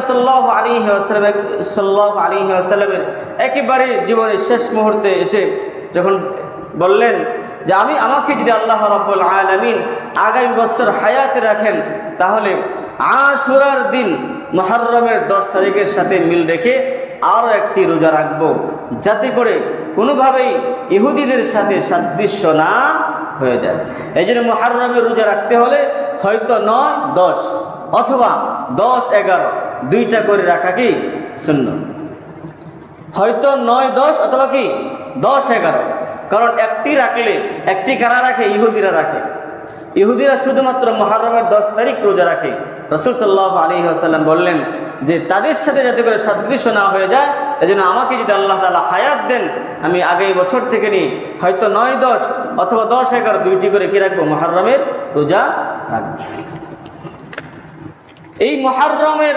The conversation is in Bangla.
সাল্লাল্লাহু আলাইহি ওয়াসাল্লামের একেবারে জীবনের শেষ মুহূর্তে এসে যখন বললেন যে আমাকে যদি আল্লাহ রাব্বুল আলামিন আগামী বছর হায়াতে রাখেন তাহলে আশুরার দিন মুহররমের 10 তারিখের সাথে মিল রেখে আরও একটি রোজা রাখবো, যাতে করে কোনোভাবেই ইহুদিদের সাথে সাদৃশ্য না হয়ে যায়। এই জন্য মুহররমের রোজা রাখতে হলে হয়তো 9, 10 অথবা 10, 11 দুইটা করে রাখা কি সুন্নাত। হয়তো 9, 10 অথবা কি 10, 11, কারণ একটি রাখলে একটি কারা রাখে? ইহুদিরা রাখে। ইহুদিরা শুধুমাত্র মুহররমের 10 তারিখ রোজা রাখে। রাসূল সাল্লাল্লাহু আলাইহি ওয়াসাল্লাম বললেন যে তাদের সাথে যাতে করে সাদৃশ্য না হয়ে যায়, এজন্য আমাকে যদি আল্লাহ তাআলা হায়াত দেন আমি আগামী বছর থেকে নিয়ে হয়তো 9, 10 অথবা 10, 11 দুইটি করে কি রাখবো? মুহররমের রোজা রাখবো। এই মুহররমের